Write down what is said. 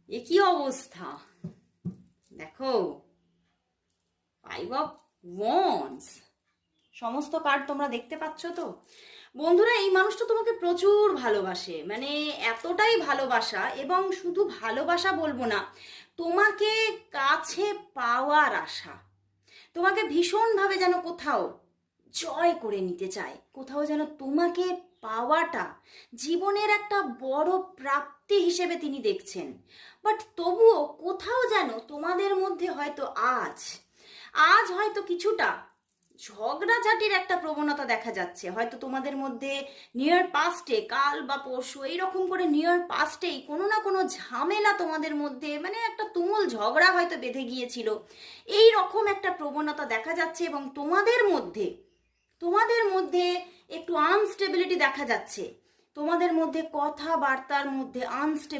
এ কি অবস্থা! দেখো, 5 of Wands, সমস্ত কার্ড তোমরা দেখতে পাচ্ছ তো বন্ধুরা। এই মানুষটা তোমাকে প্রচুর ভালোবাসে, মানে এতটাই ভালোবাসা, এবং শুধু ভালোবাসা বলবো না, তোমাকে কাছে পাওয়ার আশা, তোমাকে ভীষণভাবে যেন কোথাও জয় করে নিতে চায়, কোথাও যেন তোমাকে পাওয়াটা জীবনের একটা বড় প্রাপ্তি হিসেবে তিনি দেখছেন। বাট তবুও কোথাও যেন তোমাদের মধ্যে হয়তো আজ আজ হয়তো কিছুটা ঝগড়াঝাটির একটা প্রবণতা দেখা যাচ্ছে। হয়তো তোমাদের মধ্যে নিয়ার পাস্টে, কাল বা পরশু এইরকম করে নিয়ার পাস্টেই কোনো না কোনো ঝামেলা তোমাদের মধ্যে, মানে একটা তুমুল ঝগড়া হয়তো বেঁধে গিয়েছিল। এই রকম একটা প্রবণতা দেখা যাচ্ছে, এবং তোমাদের মধ্যে একটু আনস্টেবিলিটি দেখা যাচ্ছে। তোমাদের মধ্যে কথাবার্তার মধ্যে